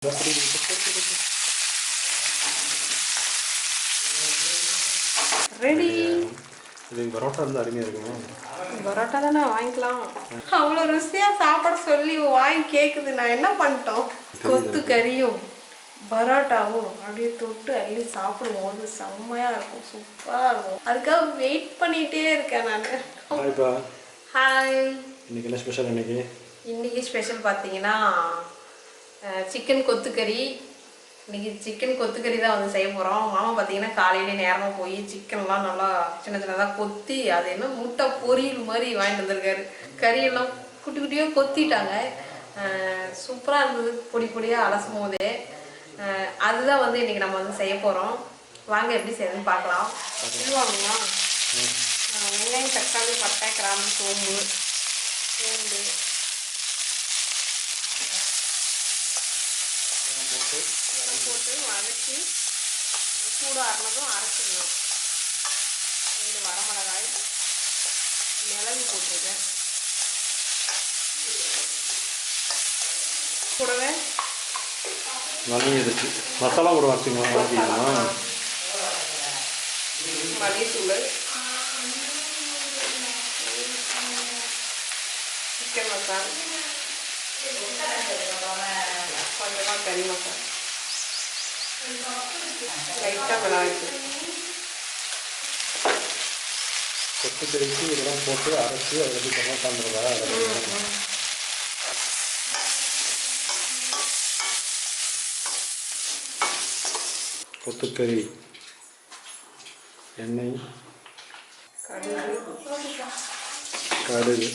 Ready. இது பரோட்டா இருந்தால் அருமையாக இருக்குமா? பரோட்டா தானே வாங்கிக்கலாம். அவ்வளோ ருசியாக சாப்பிட சொல்லி வாங்கி கேட்குது. நான் என்ன பண்ணிட்டோம்? கொத்து கறியும் பரோட்டாவும் அப்படியே தொட்டு அள்ளி சாப்பிடும்போது செம்மையாக இருக்கும், சூப்பராக இருக்கும். அதுக்காக வெயிட் பண்ணிகிட்டே இருக்கேன் நான். ஹாய்ப்பா. ஹாய். இன்னைக்கு என்ன ஸ்பெஷல்? இன்னைக்கு ஸ்பெஷல் பார்த்தீங்கன்னா சிக்கன் கொத்துக்கறி. இன்றைக்கி சிக்கன் கொத்துக்கறி தான் வந்து செய்ய போகிறோம். மாமா பார்த்தீங்கன்னா காலையிலே நேரமாக போய் சிக்கன்லாம் நல்லா சின்ன சின்னதாக கொத்தி அது என்ன முட்டை பொரியல் மாதிரி வாங்கிட்டு வந்திருக்காரு. கறியெல்லாம் குட்டி குட்டியாக கொத்திட்டாங்க. சூப்பராக இருந்தது, பொடி பொடியாக அலசும் போதே. அதுதான் வந்து இன்றைக்கி நம்ம வந்து செய்ய போகிறோம். வாங்க எப்படி செய்யணும்னு பார்க்கலாம். சொல்லுவாங்கண்ணா வெங்காயம், தக்காளி, பட்டை, கிராம்பு, சோம்பு, பூண்டு போட்டு வதக்கி சூடாக ஆறினதும் அரைச்சிடணும். 2 வரமிளகாய், மிளகு போட்டுருக்கேன். கூடவே மசாலா கூட வச்சுக்கோங்க. மல்லித்தூள், சிக்கன் மசாலா, கொஞ்சமாக கறி மசாலா, லைட்டாக மிளகாய்த்தூள். கொத்துக்கறிக்கு இதெல்லாம் போட்டு அரைச்சி அதை எப்படி டொமேட்டோன்றதா கொத்துக்கறி, எண்ணெய், கடுகு,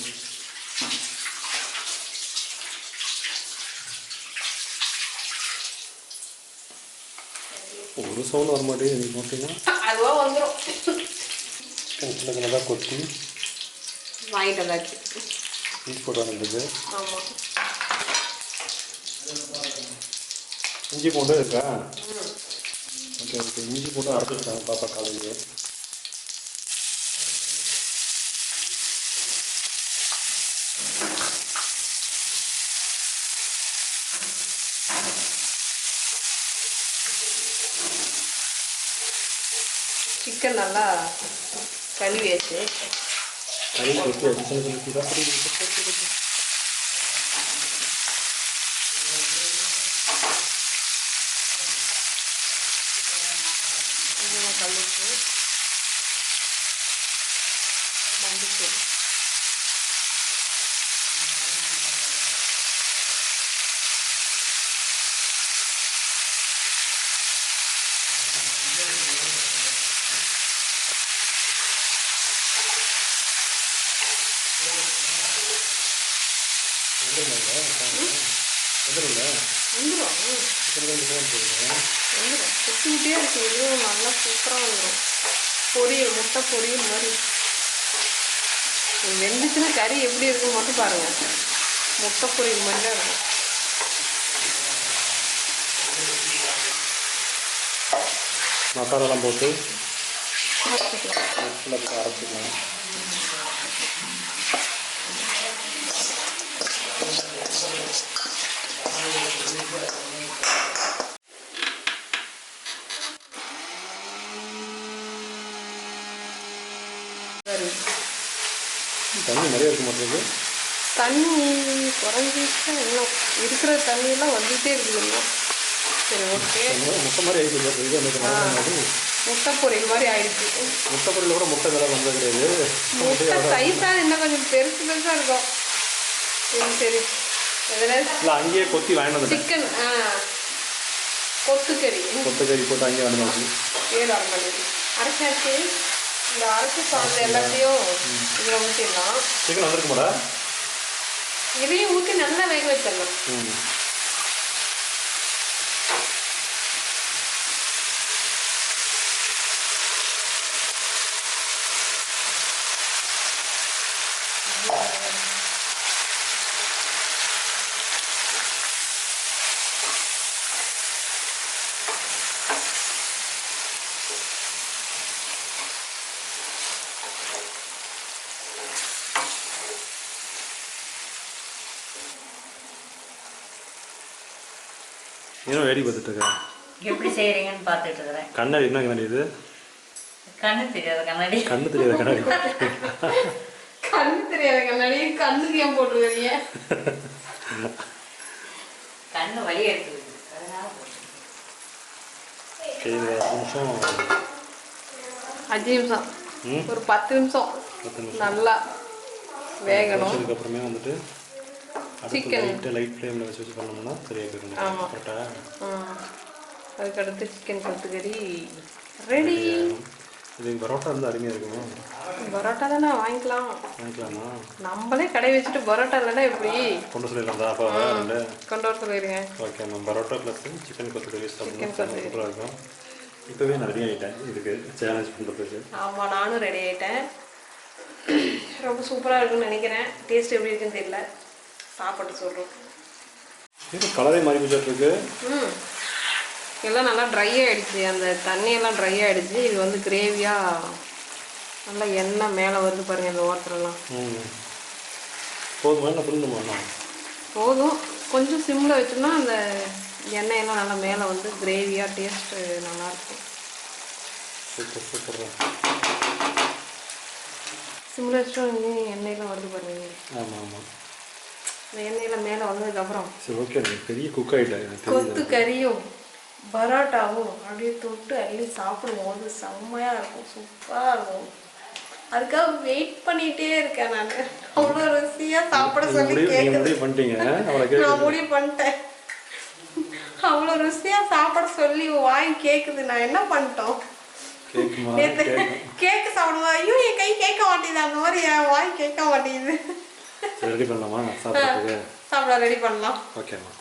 ஒரு சவுண்ட் வர மாட்டேங்குது. நீங்கள் போட்டீங்கன்னா அதுவாக வந்துடும். சின்ன சின்னதாக கொத்தி வாங்கிட்டு வந்தாச்சு. இஞ்சி போட்டு வந்துருக்கு. ஆமாம், இஞ்சி பூண்டு இருக்கா? Okay okay. இஞ்சி போட்டு அரைச்சிருக்காங்க பாப்பா காலையிலே. சிக்கன் நல்லா கழுவியாச்சு. கறி கொத்தி அடிச்சு கல்லுப்பு, மஞ்சள், குட்டிகிட்டே இருக்கு. இதுவும் நல்லா சூப்பராக வந்துடும். பொரியல், முட்டை பொரியல் மாதிரி வெந்துச்சுன்னா கறி எப்படி இருக்குன்னு மட்டும் பாருங்கள். முட்டை பொரியல் மாதிரி தான் இருக்கும். மசாலாலாம் போட்டு அரைச்சிக்கலாம். அரைச்சிக்கலாம். தண்ணி நிறைய இருக்க மாட்டேங்குது. தண்ணி குறைஞ்சிச்சா இன்னும் இருக்கிற தண்ணியெல்லாம் வந்துகிட்டே இருக்குதுங்க. சரி, ஓகே. முட்டை மாதிரி ஆகிடுச்சு. முட்டை பொரியல் மாதிரி ஆயிடுச்சு. முட்டை பொரியல் கூட முட்டை வேலை வந்தது கிடையாது. முட்டை சைஸாக இன்னும் கொஞ்சம் பெருசு பெருசாக இருக்கும். சரி சரி. எதில் இல்லை, அங்கேயே கொத்தி வாங்கிட்டு வந்து சிக்கன் கொத்துக்கறி போட்டு அங்கேயே வந்து அரைச்சாச்சு. இந்த அரைச்சி சாப்பிட்ற எல்லாத்தையும் இதில் ஊற்றிடலாம். சிக்கன் வந்துருக்குமாடா? இதையும் ஊற்றி நல்லா வேக வச்சிடலாம். ஏன்னா வேடி பார்த்துட்டு இருக்கேன். எப்படி செய்கிறீங்கன்னு பார்த்துட்டு இருக்கிறேன். கண்ணாடி என்ன கண்ணாடி இது? கண்ணு தெரியாத கண்ணாடி. கண்ணு தெரியாத கண்ணாடி. கண்ணு தெரியாத கண்ணாடி கண்ணுக்கு ஏன் போட்டுருக்கீங்க? கண்ணு வலி எடுத்துருக்கு அதனால இது 5 நிமிஷம் ஒரு 10 நிமிஷம் நல்லா வேகணும். அதுக்கப்புறமே வந்துட்டு சிக்கன் லைட் ஃப்ளேமில் வச்சு பண்ணோம்னா சரியாக போயிடும். கரெக்டாக அதுக்கடுத்து சிக்கன் கொத்துக்கறி ரெடி. இது பரோட்டா வந்து அருமையாக இருக்குமா? பரோட்டா தானே வாங்கிக்கலாமா? நம்மளே கடை வச்சுட்டு பரோட்டா இல்லைன்னா எப்படி கொண்டு சொல்லிடலாம். அப்போ கொண்டு வர சொல்லிடுங்க. Okay ma'am. Parotta plus chicken கொத்துக்கறி சிக்கன் கொத்துக்கறி சூப்பராக இருக்கும். இப்போவே நான் ரெடி ஆகிட்டேன் இதுக்கு சேலஞ்ச் பண்ணுறதுக்கு. ஆமாம், நானும் ரெடி ஆகிட்டேன். ரொம்ப சூப்பராக இருக்குன்னு நினைக்கிறேன். டேஸ்ட் எப்படி இருக்குன்னு தெரியல, சாப்பிட்டு சொல்கிறோம். இது கலரே மாறி போச்சுருக்கு. எல்லாம் நல்லா ட்ரை ஆகிடுச்சு, அந்த தண்ணியெல்லாம் ட்ரை ஆகிடுச்சு. இது வந்து கிரேவியாக நல்லா எண்ணெய் மேலே வருது பாருங்கள் இந்த ஓரத்துலலாம். போதுமா? என்ன புரிஞ்சுமா? போதும். கொஞ்சம் சிம்மில் வச்சோம்னா அந்த எண்ணெயெல்லாம் நல்லா மேலே வந்து கிரேவியாக டேஸ்ட்டு நல்லாயிருக்கும். Super super. சிம்மில் வச்சுட்டு எண்ணெயெல்லாம் வருது பாருங்க. ஆமாம் ஆமாம். இந்த எண்ணெயில் மேலே வந்ததுக்கப்புறம் சரி ஓகே. பெரிய குக் ஆகிட்டேன். கொத்து கறியும் பரோட்டாவும் அப்படியே தொட்டு அள்ளி சாப்பிடும்போது செம்மையாக இருக்கும், சூப்பராக இருக்கும். அதுக்காக வெயிட் பண்ணிகிட்டே இருக்கேன் நான். அவ்வளோ ருசியாக சாப்பிட சொல்லி கேட்குது. நான் முடிவு பண்ணிட்டேன். அவ்வளோ ருசியாக சாப்பிட சொல்லி வாங்கி கேட்குது. நான் என்ன பண்ணிட்டோம்? கேக்கு சாப்பிடுவா. ஐயோ என் கை கேட்க மாட்டேங்குது, அந்த மாதிரி என் வாய் கேட்க மாட்டேங்குது. ரெடி பண்ணலாமா? சாப்பிட ரெடி பண்ணலாம். ஓகேம்மா.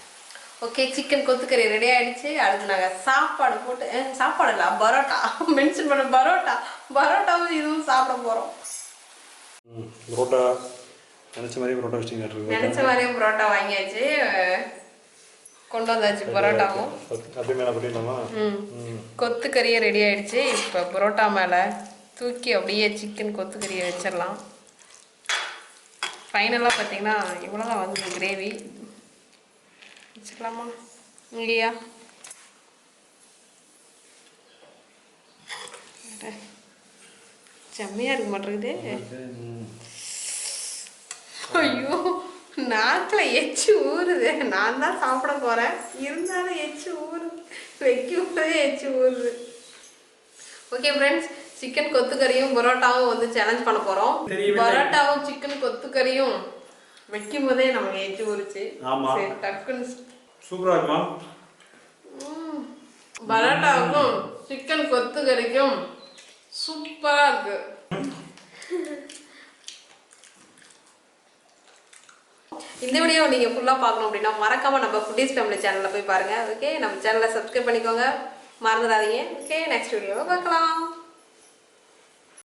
ஓகே, சிக்கன் கொத்துக்கறி ரெடி ஆகிடுச்சு. அடுத்து நாங்கள் சாப்பாடு போட்டு சாப்பாடு இல்லை பரோட்டா மென்ஷன் பண்ண பரோட்டாவும் இதுவும் சாப்பிட போகிறோம். பரோட்டா நினச்ச மாதிரியே பரோட்டா வச்சுங்க. நினச்ச மாதிரியே பரோட்டா வாங்கியாச்சு, கொண்டு வந்தாச்சு பரோட்டாவும். அப்படியே மேலே பண்ணிடலாமா? கொத்துக்கறியை ரெடி ஆகிடுச்சு. இப்போ பரோட்டா மேலே தூக்கி அப்படியே சிக்கன் கொத்துக்கறியை வச்சிடலாம். ஃபைனலாக பார்த்தீங்கன்னா இவ்வளோதான் வந்து கிரேவி வச்சுக்கலாமா? இல்லையா? செம்மையாக இருக்க மாட்டேங்குது. ஐயோ நாக்கில் எச்சு ஊறுது. நான் தான் சாப்பிட போகிறேன், இருந்தாலும் எச்சு ஊறுது. வைக்கும் போதே எச்சு ஊறுது. ஓகே ஃப்ரெண்ட்ஸ், சிக்கன் கொத்துக்கறியும் பரோட்டாவும் வந்து சேலஞ்ச் பண்ண போகிறோம். பரோட்டாவும் சிக்கன் கொத்துக்கறியும் வைக்கும் போதே நமக்கு எச்சு ஊறுச்சு. சரி டக்குன்னு சூப்பராக இருக்குமா? பரோட்டாவுக்கும் சிக்கன் கொத்துக்கறிக்கும் சூப்பராக இருக்கு. இந்த வீடியோ நீங்கள் ஃபுல்லாக பார்க்கணும் அப்படின்னா மறக்காமல் நம்ம ஃபுட்டீஸ் ஃபேமிலி சேனலில் போய் பாருங்கள். ஓகே, நம்ம சேனலை சப்ஸ்கிரைப் பண்ணிக்கோங்க, மறந்துடாதீங்க. ஓகே, நெக்ஸ்ட் வீடியோவை பார்க்கலாம்.